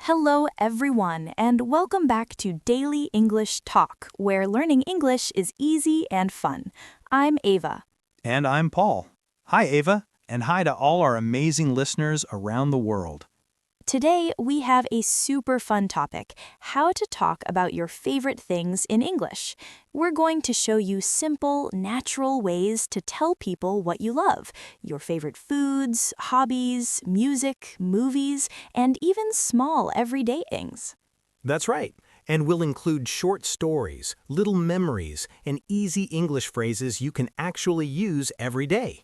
Hello, everyone, and welcome back to Daily English Talk, where learning English is easy and fun. I'm Ava. And I'm Paul. Hi, Ava, and hi to all our amazing listeners around the world. Today, we have a super fun topic, how to talk about your favorite things in English. We're going to show you simple, natural ways to tell people what you love, your favorite foods, hobbies, music, movies, and even small everyday things. That's right. And we'll include short stories, little memories, and easy English phrases you can actually use every day.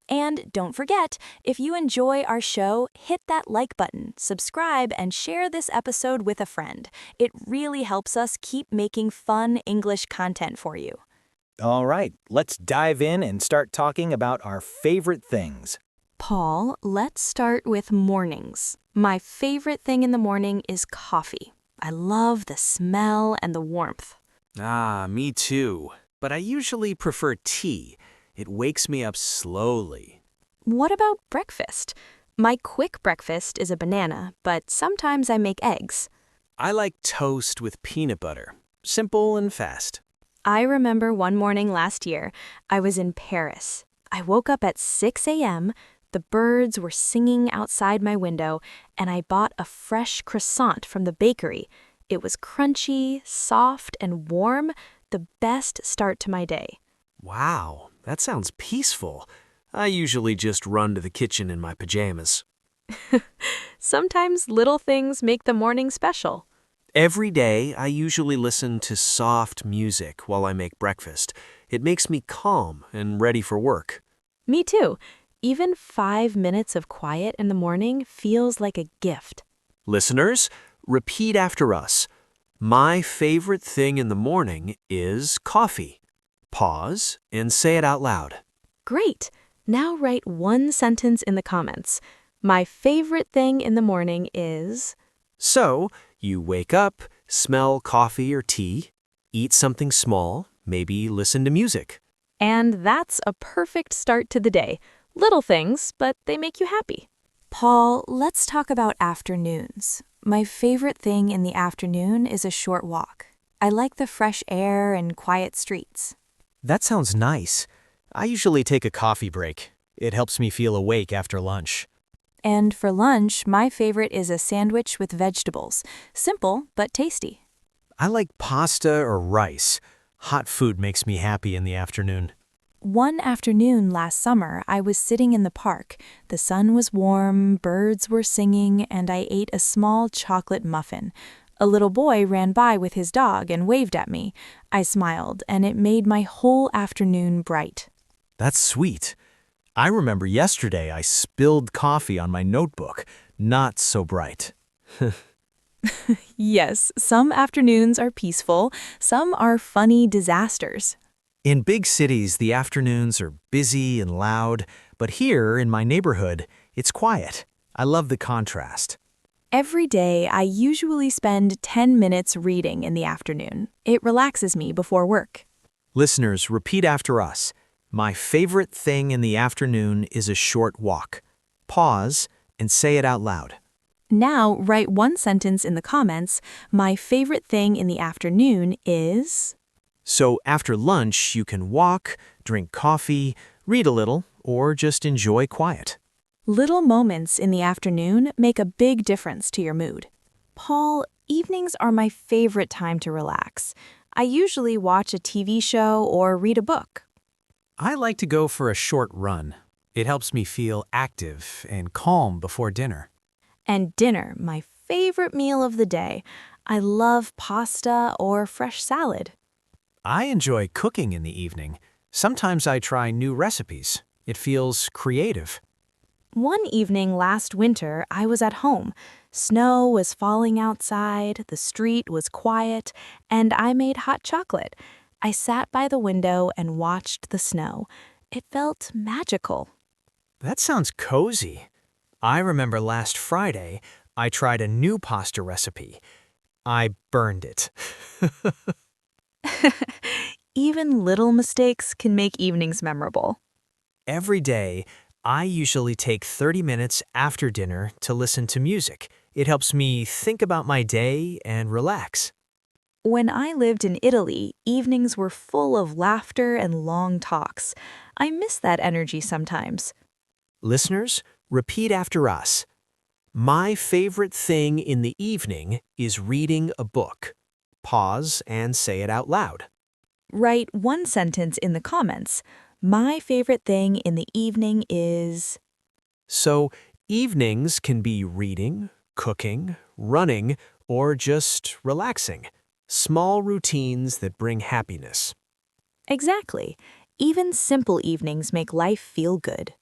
And don't forget, if you enjoy our show, hit that like button, subscribe, and share this episode with a friend. It really helps us keep making fun English content for you. All right, let's dive in and start talking about our favorite things. Paul, let's start with mornings. My favorite thing in the morning is coffee. I love the smell and the warmth. Me too. But I usually prefer tea. It wakes me up slowly. What about breakfast? My quick breakfast is a banana, but sometimes I make eggs. I like toast with peanut butter. Simple and fast. I remember one morning last year, I was in Paris. I woke up at 6 a.m., the birds were singing outside my window, and I bought a fresh croissant from the bakery. It was crunchy, soft, and warm, the best start to my day. Wow, that sounds peaceful. I usually just run to the kitchen in my pajamas. Sometimes little things make the morning special. Every day, I usually listen to soft music while I make breakfast. It makes me calm and ready for work. Me too. Even 5 minutes of quiet in the morning feels like a gift. Listeners, repeat after us. My favorite thing in the morning is coffee. Pause and say it out loud. Great! Now write one sentence in the comments. My favorite thing in the morning is... So, you wake up, smell coffee or tea, eat something small, maybe listen to music. And that's a perfect start to the day. Little things, but they make you happy. Paul, let's talk about afternoons. My favorite thing in the afternoon is a short walk. I like the fresh air and quiet streets. That sounds nice. I usually take a coffee break. It helps me feel awake after lunch. And for lunch, my favorite is a sandwich with vegetables. Simple, but tasty. I like pasta or rice. Hot food makes me happy in the afternoon. One afternoon last summer, I was sitting in the park. The sun was warm, birds were singing, and I ate a small chocolate muffin. A little boy ran by with his dog and waved at me. I smiled, and it made my whole afternoon bright. That's sweet. I remember yesterday I spilled coffee on my notebook. Not so bright. Yes, some afternoons are peaceful, some are funny disasters. In big cities, the afternoons are busy and loud, but here in my neighborhood, it's quiet. I love the contrast. Every day, I usually spend 10 minutes reading in the afternoon. It relaxes me before work. Listeners, repeat after us. My favorite thing in the afternoon is a short walk. Pause and say it out loud. Now, write one sentence in the comments. My favorite thing in the afternoon is... So after lunch, you can walk, drink coffee, read a little, or just enjoy quiet. Little moments in the afternoon make a big difference to your mood. Paul, evenings are my favorite time to relax. I usually watch a TV show or read a book. I like to go for a short run. It helps me feel active and calm before dinner. And dinner, my favorite meal of the day. I love pasta or fresh salad. I enjoy cooking in the evening. Sometimes I try new recipes. It feels creative. One evening last winter, I was at home. Snow was falling outside, the street was quiet, and I made hot chocolate. I sat by the window and watched the snow. It felt magical. That sounds cozy. I remember last Friday, I tried a new pasta recipe. I burned it. Even little mistakes can make evenings memorable. Every day, I usually take 30 minutes after dinner to listen to music. It helps me think about my day and relax. When I lived in Italy, evenings were full of laughter and long talks. I miss that energy sometimes. Listeners, repeat after us. My favorite thing in the evening is reading a book. Pause and say it out loud. Write one sentence in the comments. My favorite thing in the evening is... So, evenings can be reading, cooking, running, or just relaxing. Small routines that bring happiness. Exactly. Even simple evenings make life feel good.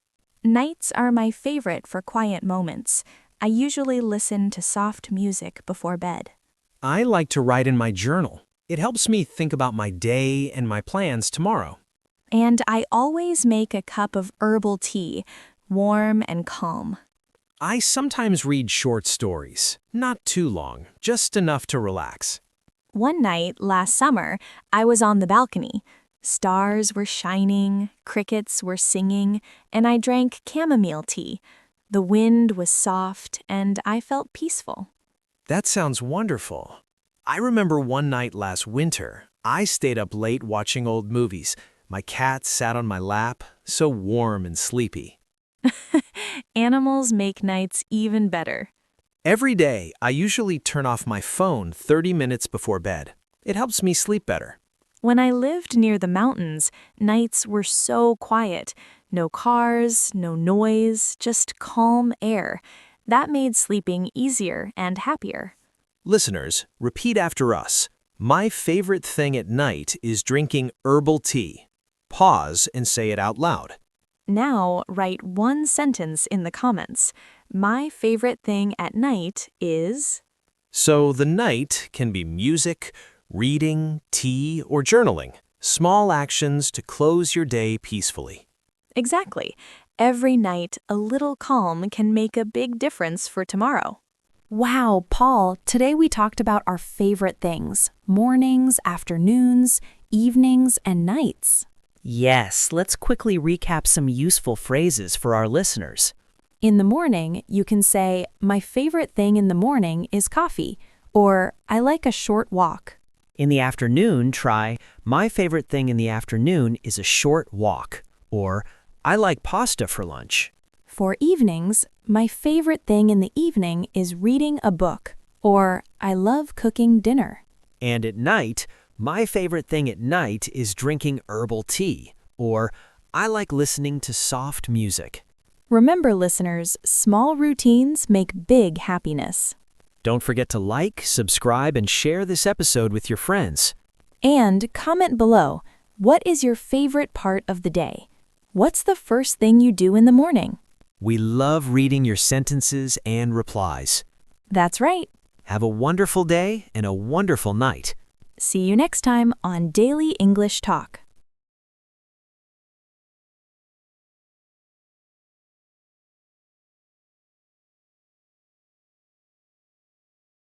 Nights are my favorite for quiet moments. I usually listen to soft music before bed. I like to write in my journal. It helps me think about my day and my plans tomorrow. And I always make a cup of herbal tea, warm and calm. I sometimes read short stories, not too long, just enough to relax. One night last summer, I was on the balcony. Stars were shining, crickets were singing, and I drank chamomile tea. The wind was soft, and I felt peaceful. That sounds wonderful. I remember one night last winter, I stayed up late watching old movies. My cat sat on my lap, so warm and sleepy. Animals make nights even better. Every day, I usually turn off my phone 30 minutes before bed. It helps me sleep better. When I lived near the mountains, nights were so quiet. No cars, no noise, just calm air. That made sleeping easier and happier. Listeners, repeat after us. My favorite thing at night is drinking herbal tea. Pause and say it out loud. Now, write one sentence in the comments. My favorite thing at night is... So the night can be music, reading, tea, or journaling. Small actions to close your day peacefully. Exactly. Every night, a little calm can make a big difference for tomorrow. Wow, Paul, today we talked about our favorite things. Mornings, afternoons, evenings, and nights. Yes, let's quickly recap some useful phrases for our listeners. In the morning, you can say, my favorite thing in the morning is coffee, or I like a short walk. In the afternoon, try, my favorite thing in the afternoon is a short walk, or I like pasta for lunch. For evenings, my favorite thing in the evening is reading a book, or I love cooking dinner. And at night, my favorite thing at night is drinking herbal tea, or I like listening to soft music. Remember, listeners, small routines make big happiness. Don't forget to like, subscribe, and share this episode with your friends. And comment below, what is your favorite part of the day? What's the first thing you do in the morning? We love reading your sentences and replies. That's right. Have a wonderful day and a wonderful night. See you next time on Daily English Talk.